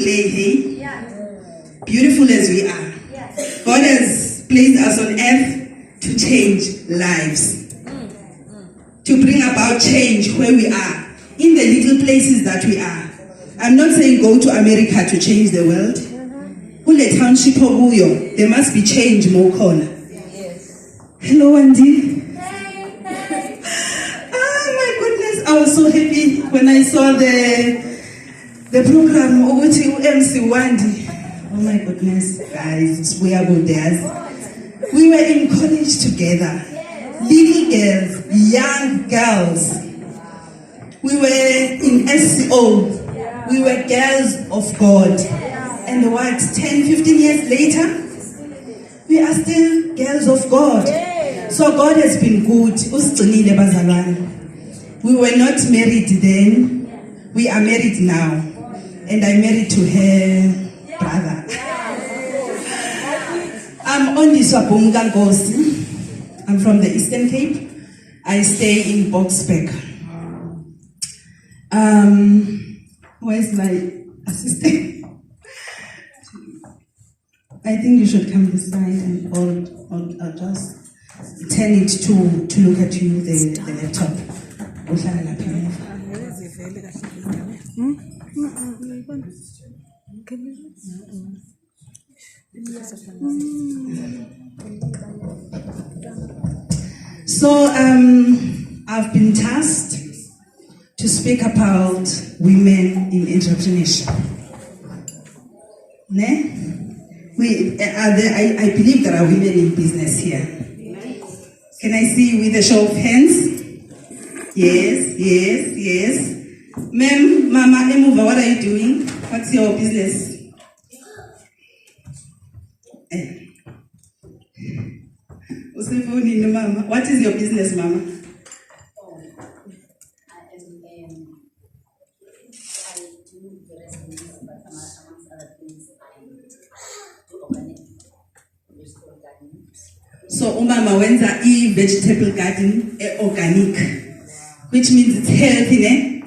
clay, hey? Beautiful as we are. God has placed us on earth to change lives. To bring about change where we are. In the little places that we are. I'm not saying go to America to change the world. Kule township okuyo, there must be change more corner. Hello, Andy. Oh my goodness, I was so happy when I saw the program ukuthi MC Wandi. Oh my goodness, guys, we are good there. We were in college together. Little girls, young girls. We were in SCO. We were girls of God. And what, 10, 15 years later, we are still girls of God. So God has been good. Usigcinile bazalwane. We were not married then. We are married now. And I'm married to her brother. I'm Ondiswa Nkosi. I'm from the Eastern Cape. I stay in Boksburg. Where's my assistant? I think you should come this side and I'll just turn it to look at you, the laptop. So I've been tasked to speak about women in entrepreneurship. Ne? I believe there are women in business here. Can I see you with a show of hands? Yes. Ma'am, Mama Emuva, what are you doing? What's your business? Mama. What is your business, Mama? So umama wenza vegetable garden organic, which means it's healthy, ne?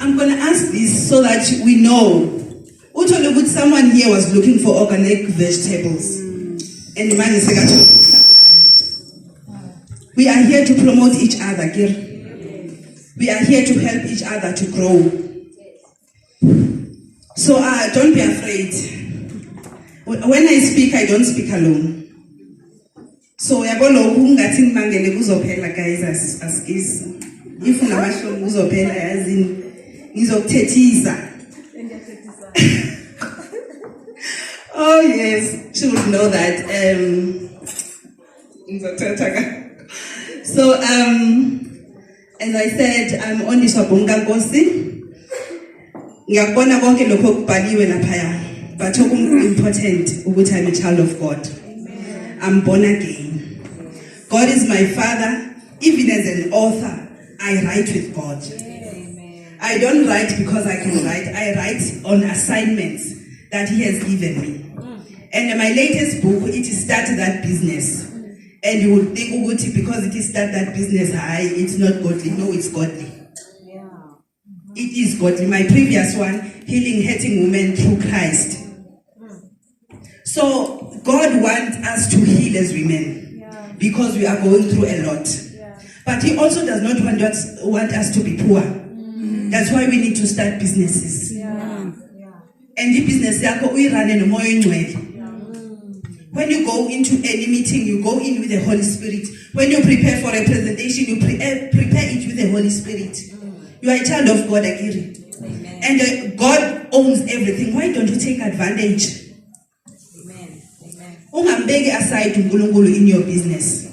I'm gonna ask this so that we know. Someone here was looking for organic vegetables, and the man is like, we are here to promote each other, Gir. We are here to help each other to grow. So don't be afraid. When I speak, I don't speak alone. So yabona ukungathi nimangele kuzophela guys as is. If unamashoni kuzophela yazi ngizokuthethisa. Oh yes, she would know that. So as I said, I'm Ondiswa Nkosi. Ngiyakubona konke lokho okubhaliwe lapha, but important ukuthi I'm a child of God. I'm born again. God is my father. Even as an author, I write with God. Amen. I don't write because I can write. I write on assignments that He has given me. And my latest book, it is Start That Business. And you would think, because it is Start That Business, it's not godly. No, it's godly. It is godly. My previous one, Healing Hurting Women Through Christ. So God wants us to heal as women because we are going through a lot. But He also does not want us to be poor. That's why we need to start businesses. And the business we run in when you go into any meeting, you go in with the Holy Spirit. When you prepare for a presentation, you prepare it with the Holy Spirit. You are a child of God, Akiri. And God owns everything. Why don't you take advantage? Ungambeki aside uNkulunkulu in your business.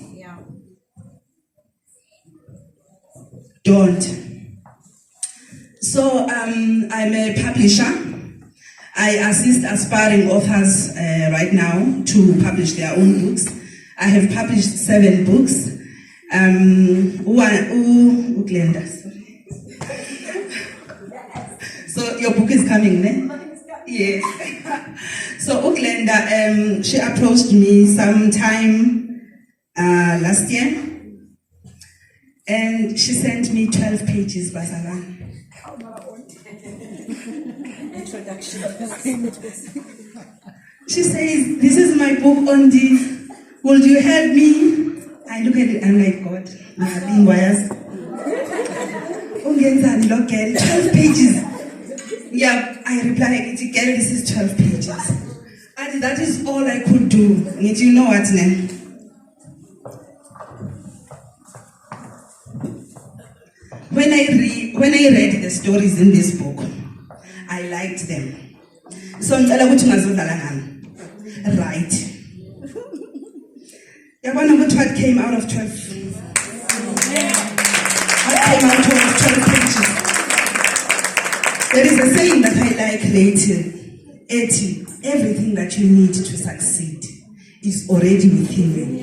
Don't. So I'm a publisher. I assist aspiring authors right now to publish their own books. I have published 7 books. Glenda, sorry. So your book is coming, ne? Yes. So Glenda, she approached me sometime last year, and she sent me 12 pages, Basalan. introduction. She says, this is my book on the, will you help me? I look at it, I'm like, God, being wires. 12 pages. Yeah, I reply, Gary, this is 12 pages. And that is all I could do. And you know what, then? When I read the stories in this book, I liked them. So ngicela ukuthi ungazodlala nami. Right. Yabona ukuthi what came out of 12. What came out of 12 pages. There is a saying that I like later. Everything that you need to succeed is already within you.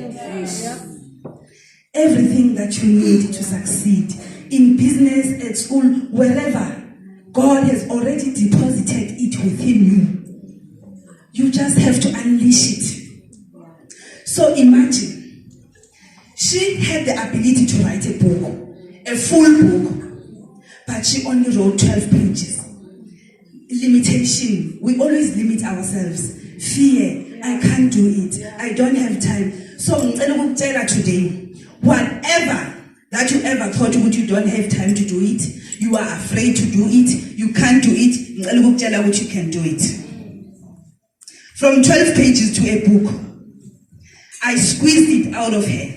Everything that you need to succeed in business, at school, wherever, God has already deposited it within you. You just have to unleash it. So imagine, she had the ability to write a book, a full book, but she only wrote 12 pages. Limitation. We always limit ourselves. Fear. I can't do it. I don't have time. So today, whatever that you ever thought you don't have time to do it, you are afraid to do it, you can't do it, you can do it. From 12 pages to a book, I squeezed it out of her.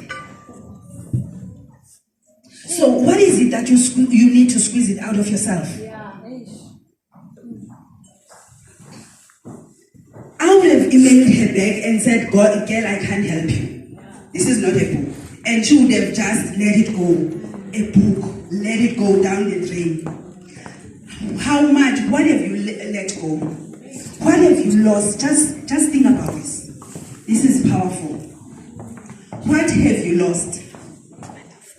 So what is it that you need to squeeze it out of yourself? I would have emailed her back and said, girl, I can't help you. This is not a book. And she would have just let it go. A book. Let it go down the drain. How much? What have you let go? What have you lost? Just think about this. This is powerful. What have you lost?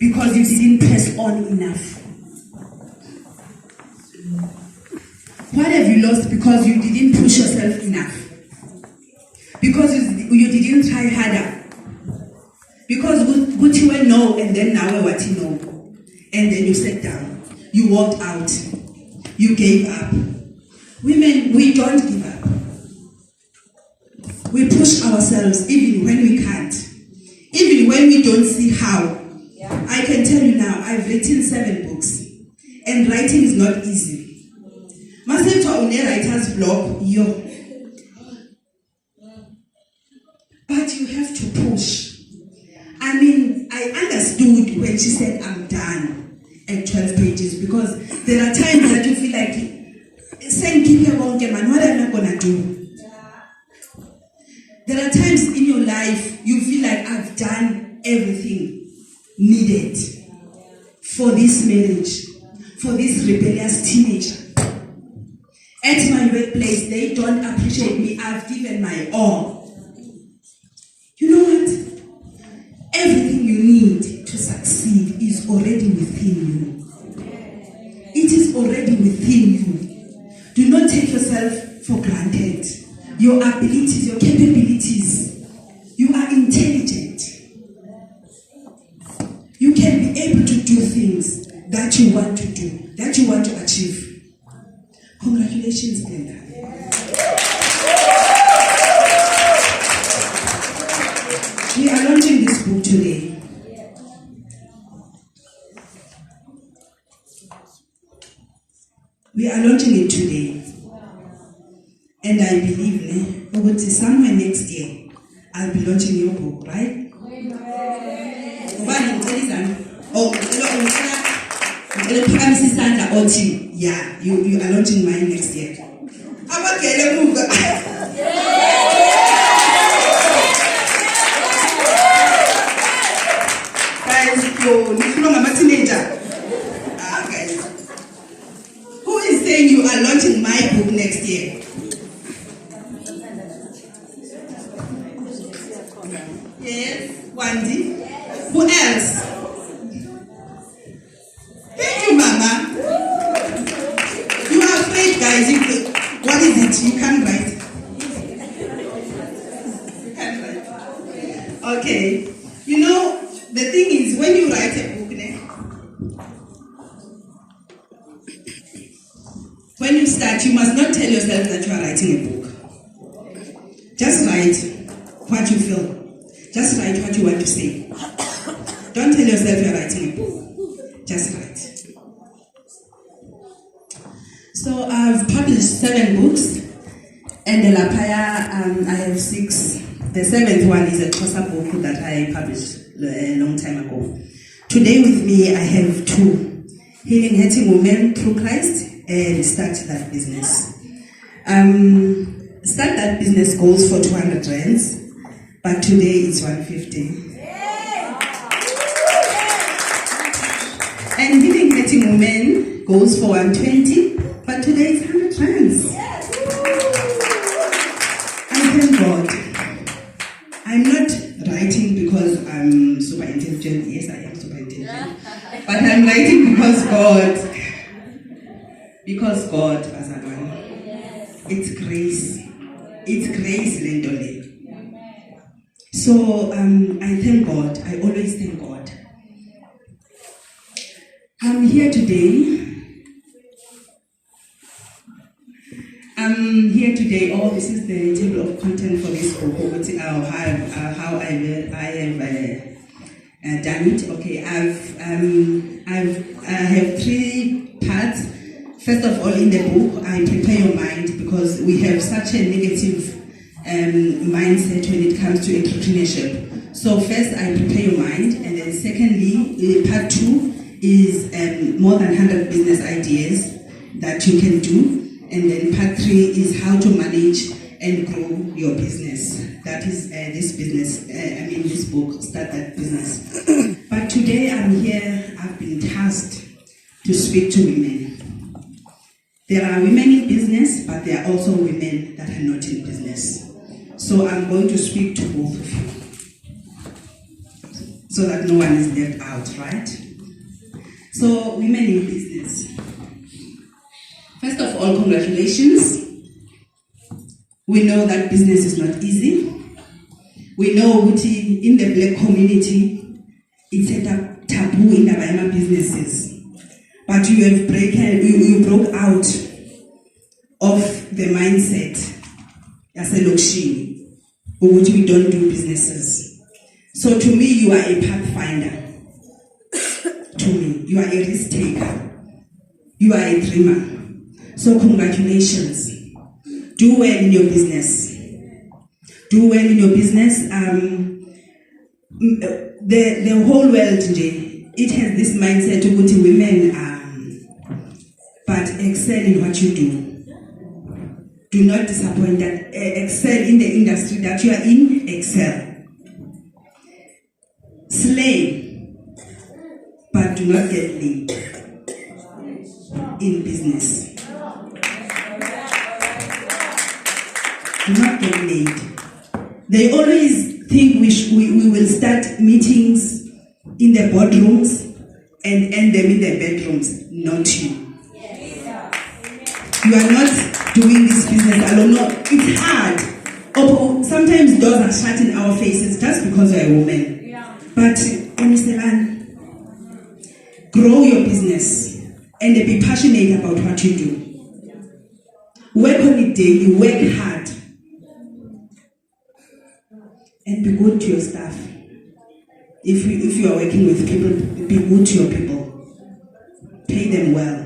Because you didn't press on enough. What have you lost because you didn't push yourself enough? Because you didn't try harder. Because what you were no, and then now what you know. And then you sat down. You walked out. You gave up. Women, we don't give up. We push ourselves even when we can't. Even when we don't see how. I can tell you now, I've written 7 books. And writing is not easy. Master on a writer's block, but you have to push. I mean, I understood when she said, I'm done at 12 pages, because there are times that you feel like, saying, keep your own game, and what am I going to do? There are times in your life you feel like I've done everything needed for this marriage, for this rebellious teenager. At my workplace, they don't appreciate me. I've given my all. You know what? Everything you need to succeed is already within you. It is already within you. Do not take yourself for granted. Your abilities, your capabilities. You are intelligent. You can be able to do things that you want to do, that you want to achieve. Congratulations, Glenda. We are launching this book today. We are launching it today. And I believe somewhere next year, I'll be launching your book, right? Yeah, you are launching mine next year. Guys, who is saying you are launching my book next year? Yes, Wendy. Who else? Thank you, Mama. You are afraid, guys. What is it? You can't write. You can't write. Okay. You know, the thing is, when you write a book, when you start, you must not tell yourself writing a book. Just write what you feel. Just write what you want to say. Don't tell yourself you're writing a book. Just write. So I've published 7 books, and the Lapaya, I have 6. The 7th one is a Xhosa book that I published a long time ago. Today with me I have 2. Healing Hurting Women Through Christ and Start That Business. Start That Business goes for 200 rands, but today it's 150. And Healing Hurting Women goes for 120, but today it's 100 rands. I thank God. I'm not writing because I'm super intelligent. Yes, I am super intelligent. But I'm writing because God. Because God, Bazalwane. It's grace. It's grace, Lendole. So I thank God. I always thank God. I'm here today. Oh, this is the table of content for this book, how I have done it. Okay, I have 3 parts. First of all, in the book, I prepare your mind because we have such a negative mindset when it comes to entrepreneurship. So first, I prepare your mind, and then secondly, part 2 is more than 100 business ideas that you can do. And then part 3 is how to manage and grow your business. That is this book, Start That Business. But today I'm here, I've been tasked to speak to women. There are women in business, but there are also women that are not in business. So I'm going to speak to both of you, so that no one is left out, right? So, women in business. First of all, congratulations. We know that business is not easy. We know in the black community, it's a taboo in the Bama businesses. But you broke out of the mindset as a Lokshini, which we don't do businesses. So to me, you are a pathfinder. To me, you are a risk taker. You are a dreamer. So congratulations. Do well in your business. Do well in your business. The whole world today, it has this mindset to go to women, but excel in what you do. Do not disappoint that. Excel in the industry that you are in. Excel. Slay, but do not get laid in business. Do not get laid. They always think we will start meetings in the boardrooms and end them in the bedrooms. Not you. You are not doing this business alone. No, it's hard. Sometimes doors are shut in our faces just because you're a woman. But grow your business and be passionate about what you do. Work on it daily, work hard. And be good to your staff. If you are working with people, be good to your people. Pay them well.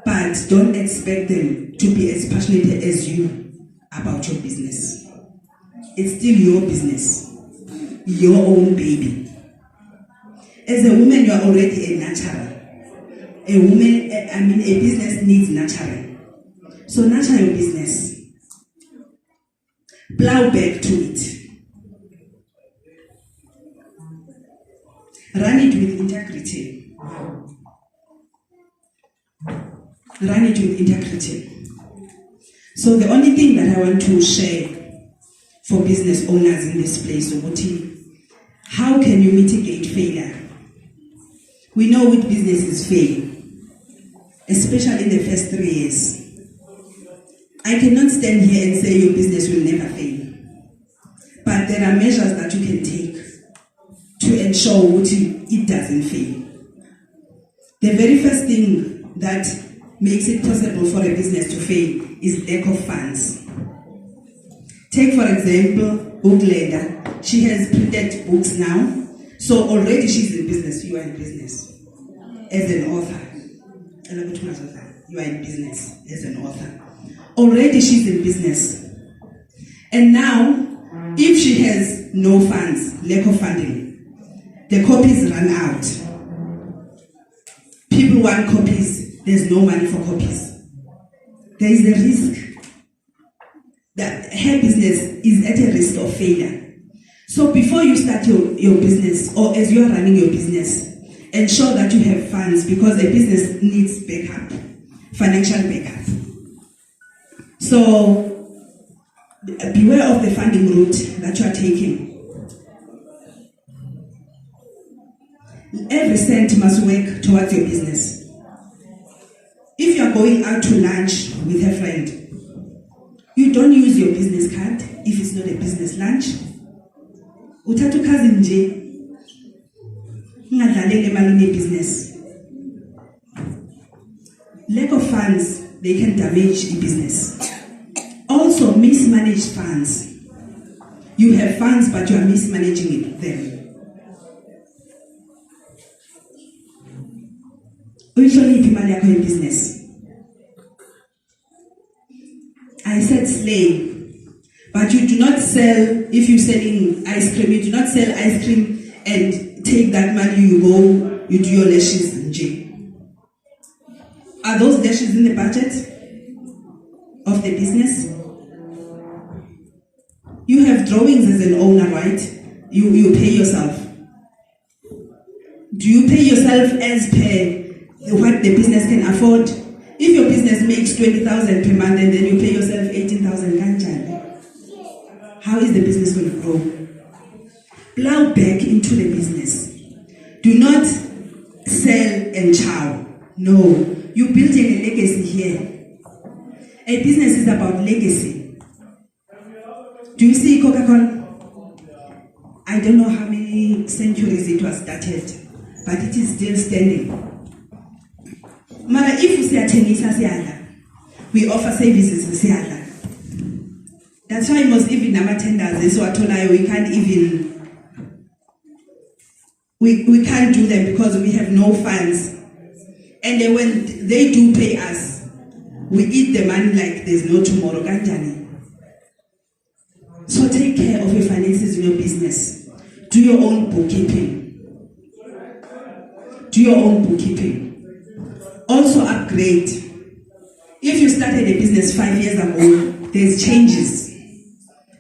But don't expect them to be as passionate as you about your business. It's still your business. Your own baby. As a woman, you are already a natural. A business needs nurturing. So nurture your business. Plow back to it. Run it with integrity. Run it with integrity. So the only thing that I want to share for business owners in this place, how can you mitigate failure? We know which businesses fail, especially in the first 3 years. I cannot stand here and say your business will never fail. But there are measures that you can take to ensure it doesn't fail. The very first thing that makes it possible for a business to fail is lack of funds. Take, for example, Glenda. She has printed books now, so already she's in business. You are in business as an author. You are in business as an author. Already she's in business. And now, if she has no funds, lack of funding, the copies run out. People want copies, there's no money for copies. There is a risk that her business is at a risk of failure. So before you start your business, or as you are running your business, ensure that you have funds, because a business needs backup, financial backup. So beware of the funding route that you are taking. Every cent must work towards your business. If you are going out to lunch with a friend, you don't use your business card if it's not a business lunch. Uthatha cousin nje, ungadlaleli imali business. Lack of funds, they can damage a business. Also, mismanaged funds. You have funds, but you are mismanaging them. Business. I said slay, but you do not sell. If you're selling ice cream, you do not sell ice cream and take that money. You go, you do your lashes in jail. Are those lashes in the budget of the business? You have drawings as an owner, right? You pay yourself. Do you pay yourself as per what the business can afford? If your business makes 20,000 per month and then you pay yourself 18,000 kanjani, how is the business going to grow? Plow back into the business. Do not sell and chow. No, you're building a legacy here. A business is about legacy. Do you see Coca-Cola? I don't know how many centuries it was started, but it is still standing. Mara, if you say we offer services. That's why most even number tenders, we can't even we can't do them because we have no funds. And then when they do pay us, we eat the money like there's no tomorrow. So take care of your finances in your business. Do your own bookkeeping. Do your own bookkeeping. Also upgrade. If you started a business 5 years ago, there's changes.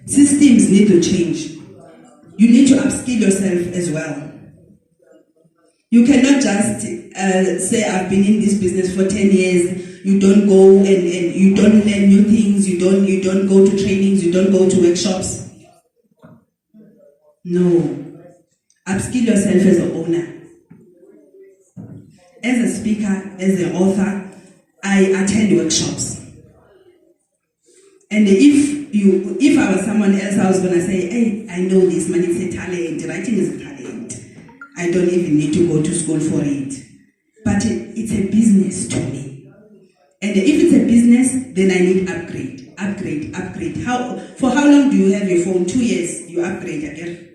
Systems need to change. You need to upskill yourself as well. You cannot just say, I've been in this business for 10 years, you don't go and you don't learn new things, you don't go to trainings, you don't go to workshops. No. Upskill yourself as an owner. As a speaker, as an author, I attend workshops. And if I was someone else, I was going to say, hey, I know this, man, it's a talent. Writing is a talent. I don't even need to go to school for it. But it's a business to me. And if it's a business, then I need upgrade. For how long do you have your phone? 2 years, you upgrade again.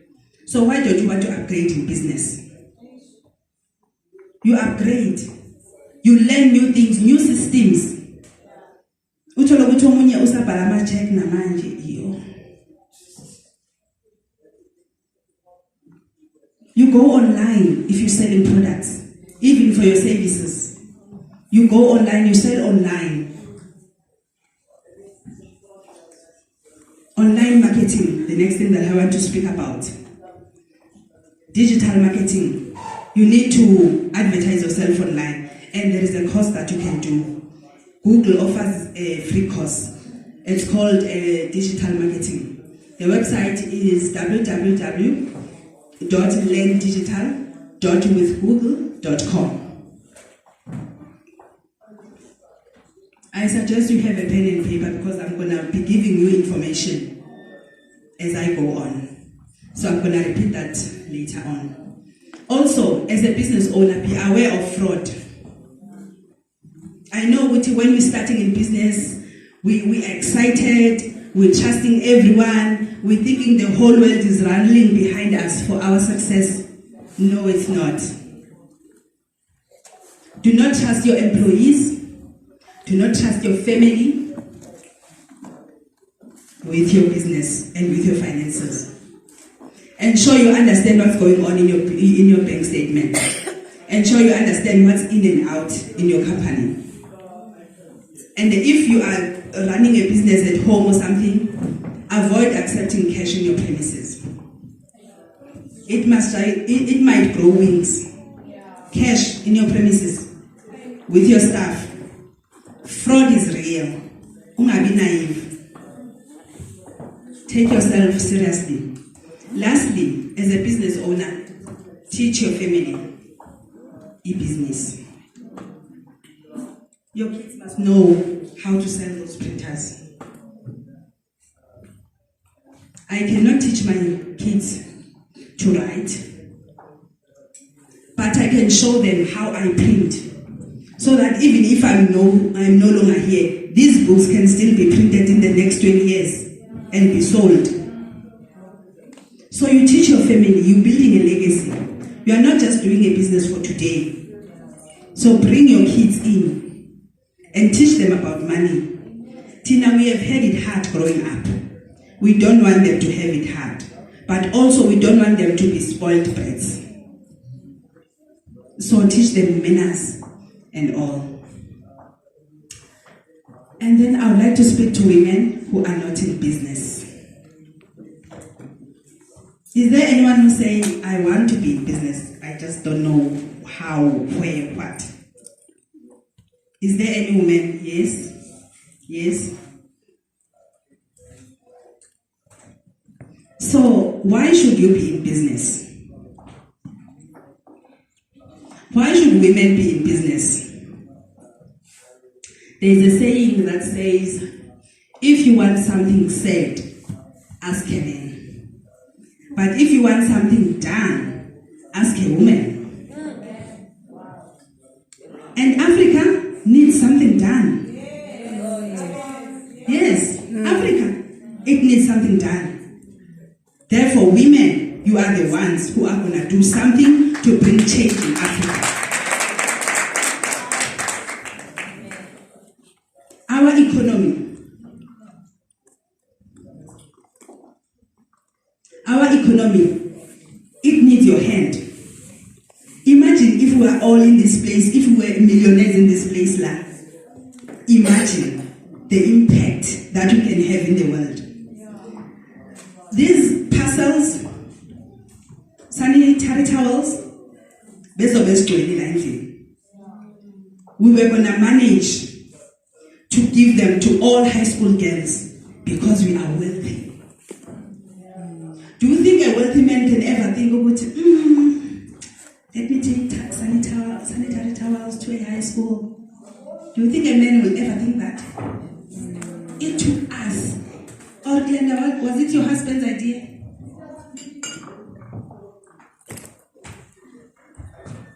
So why don't you want to upgrade in business? You upgrade. You learn new things, new systems. You go online if you're selling products, even for your services. You go online, you sell online. Online marketing, the next thing that I want to speak about. Digital marketing. You need to advertise yourself online, and there is a course that you can do. Google offers a free course. It's called digital marketing. The website is www.learndigital.withgoogle.com. I suggest you have a pen and paper because I'm going to be giving you information as I go on. So I'm going to repeat that later on. Also, as a business owner, be aware of fraud. I know when we're starting in business, we're excited, we're trusting everyone, we're thinking the whole world is rallying behind us for our success. No, it's not. Do not trust your employees. Do not trust your family with your business and with your finances. Ensure you understand what's going on in your bank statement. Ensure you understand what's in and out in your company. And if you are running a business at home or something, avoid accepting cash in your premises. It might grow wings. Cash in your premises with your staff. Fraud is real. Ungabi naive. Take yourself seriously. Lastly, as a business owner, teach your family e-business. Your kids must know how to sell those printers. I cannot teach my kids to write, but I can show them how I print, so that even if I'm no longer here, these books can still be printed in the next 20 years and be sold. So you teach your family, you're building a legacy. You are not just doing a business for today. So bring your kids in and teach them about money. Tina, we have had it hard growing up. We don't want them to have it hard. But also we don't want them to be spoiled brats. So teach them manners and all. And then I would like to speak to women who are not in business. Is there anyone who's saying, I want to be in business, I just don't know how, where, what? Is there any woman? Yes? Yes? So, why should you be in business? Why should women be in business? There's a saying that says, if you want something said, ask a man. But if you want something done, ask a woman. And Africa needs something done. Yes, Africa, it needs something done. Therefore, women, you are the ones who are going to do something to bring change in Africa. Our economy. It needs your hand. Imagine if we were all in this place, if we were millionaires in this place, imagine the impact that we can have in the world. These parcels, sanitary towels, we were going to manage to give them to all high school girls because we are wealthy. Do you think a wealthy man can ever think about, let me take sanitary towels to a high school? Do you think a man will ever think that? It took us. Or Glenda, was it your husband's idea?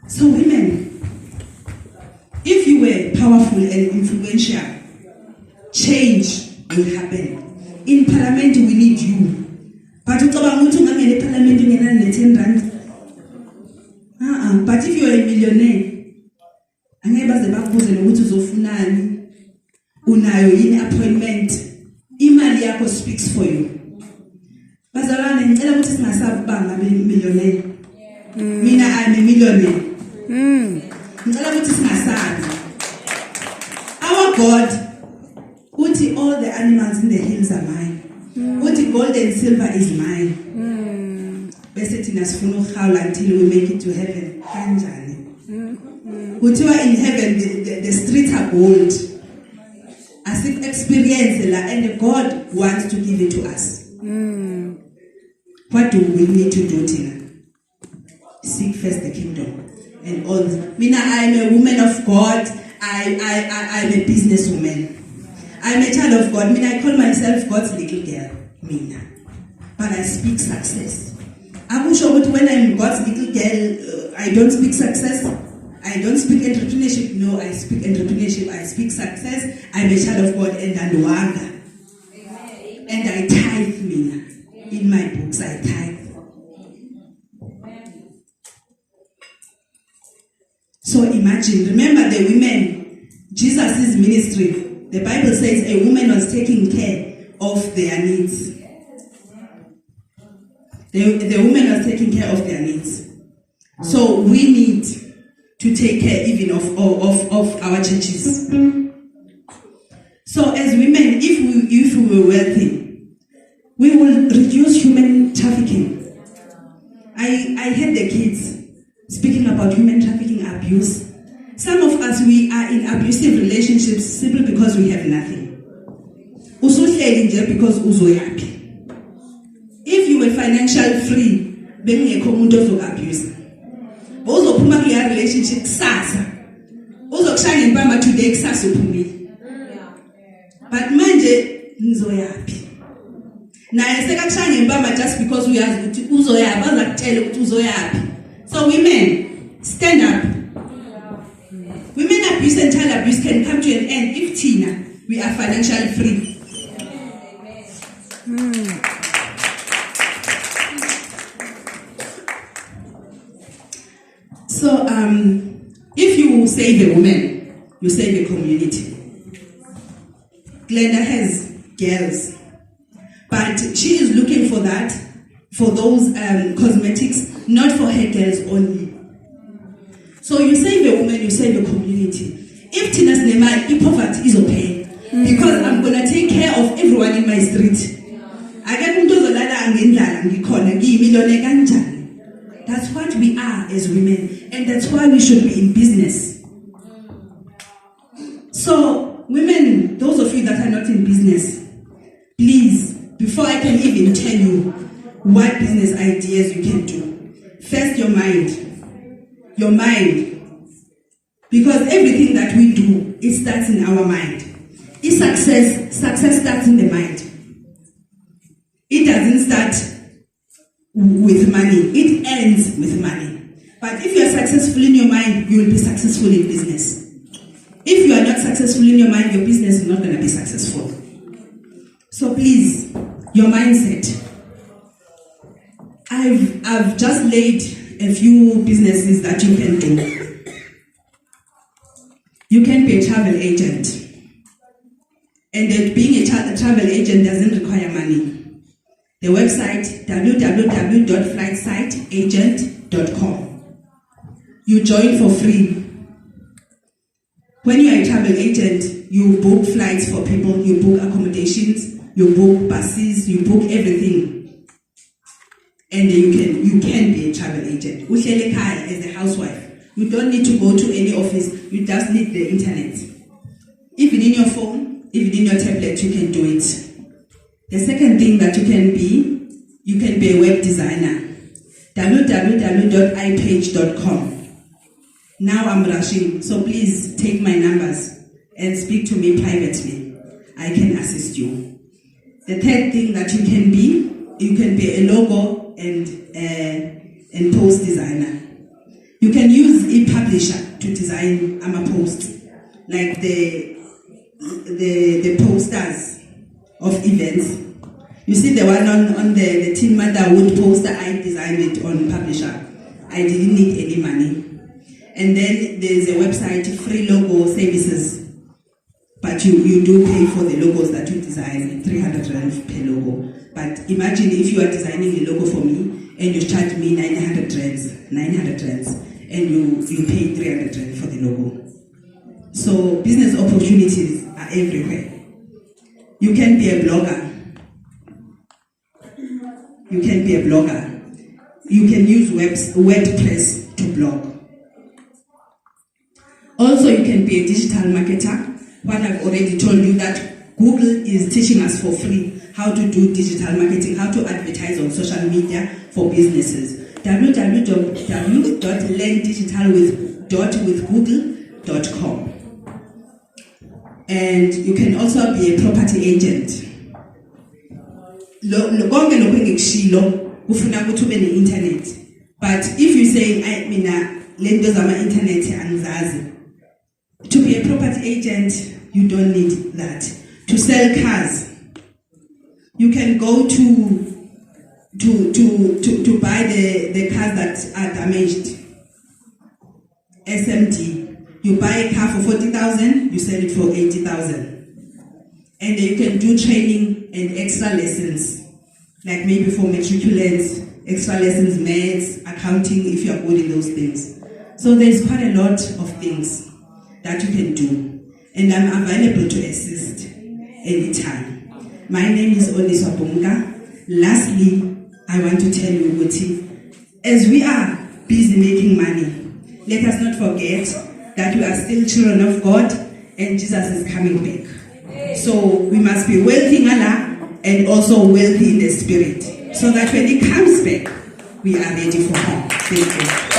So women, if you were powerful and influential, change will happen. In parliament, we need you. But if you are a millionaire, appointment, imali yako speaks for you. Bazalwane ngicela ukuthi singasabanga millionaire. Mina I'm a millionaire. Ngicela ukuthi singasabi. Our God, uthi all the animals in the hills are mine. Uthi gold and silver is mine. Bese thina sifuna ukuhawula until we make it to heaven. Kanjani? Kuthiwa in heaven the streets are gold. As if experience la, and God wants to give it to us. What do we need to do, Tina? Seek first the kingdom and all this. Mina, I'm a woman of God. I'm a businesswoman. I'm a child of God. Mina, I call myself God's little girl. Mina. But I speak success. I'm sure when I'm God's little girl, I don't speak success. I don't speak entrepreneurship. No, I speak entrepreneurship. I speak success. I'm a child of God and Anduanga. And I tithe, Mina. In my books, I tithe. So imagine, remember the women, Jesus' ministry. The Bible says a woman was taking care of their needs. The woman was taking care of their needs. So we need to take care even of our churches. So as women, if we were wealthy, we will reduce human trafficking. I heard the kids speaking about human trafficking abuse. Some of us, we are in abusive relationships simply because we have nothing. Because uzoyapi. If you were financially free, then you abuse. Uzo puma kule relationship sasa. Uzo kushaya mbamba today sasa upumi. But manje nzoyapi. Na yeseka kushaya mbamba just because we are uzoyapi, bazakutela ukuthi uzoyapi. So women, stand up. Women abuse and child abuse can come to an end if Tina, we are financially free. So if you save a woman, you save a community. Glenda has girls, but she is looking for that, for those cosmetics, not for her girls only. So you save a woman, you save a community. If Tina's Nemai, poverty is okay, because I'm gonna take care of everyone in my street. That's what we are as women, and that's why we should be in business. So, women, those of you that are not in business, please, before I can even tell you what business ideas you can do, first your mind. Your mind. Because everything that we do, it starts in our mind. It's success starts in the mind. It doesn't start with money. It ends with money. But if you are successful in your mind, you will be successful in business. If you are not successful in your mind, your business is not going to be successful. So please, your mindset. I've just laid a few businesses that you can do. You can be a travel agent. And that being a travel agent doesn't require money. The website www.flightsiteagent.com. You join for free. When you are a travel agent, you book flights for people, you book accommodations, you book buses, you book everything. And you can be a travel agent. Uhlele khaya as a housewife. You don't need to go to any office. You just need the internet. Even in your phone, even in your tablet, you can do it. The second thing that you can be a web designer. www.ipage.com. Now I'm rushing, so please take my numbers and speak to me privately. I can assist you. The third thing that you can be a logo and post designer. You can use ePublisher to design posts, like the posters of events. You see the one on the Teen Motherhood poster, I designed it on Publisher. I didn't need any money. And then there's a website, free logo services. But you do pay for the logos that you design, 300 Rand per logo. But imagine if you are designing a logo for me and you charge me 900 rands, and you pay 300 Rand for the logo. So business opportunities are everywhere. You can be a blogger. You can be a blogger. You can use WordPress to blog. Also, you can be a digital marketer. What I've already told you that Google is teaching us for free how to do digital marketing, how to advertise on social media for businesses. www.learndigitalwithgoogle.com. And you can also be a property agent. Konke lokho engikushilo kufuna ukuthi ube ne-internet. But if you say lento zama-internet angizazi. To be a property agent, you don't need that. To sell cars, you can go to buy the cars that are damaged. SMD. You buy a car for 40,000, you sell it for 80,000. And you can do training and extra lessons, like maybe for matriculants, extra lessons, maths, accounting, if you are good in those things. So there's quite a lot of things that you can do. And I'm available to assist anytime. My name is Oniswa Bunga. Lastly, I want to tell you, Uguti, as we are busy making money, let us not forget that we are still children of God and Jesus is coming back. So we must be wealthy in Allah and also wealthy in the spirit, so that when He comes back, we are ready for Him. Thank you.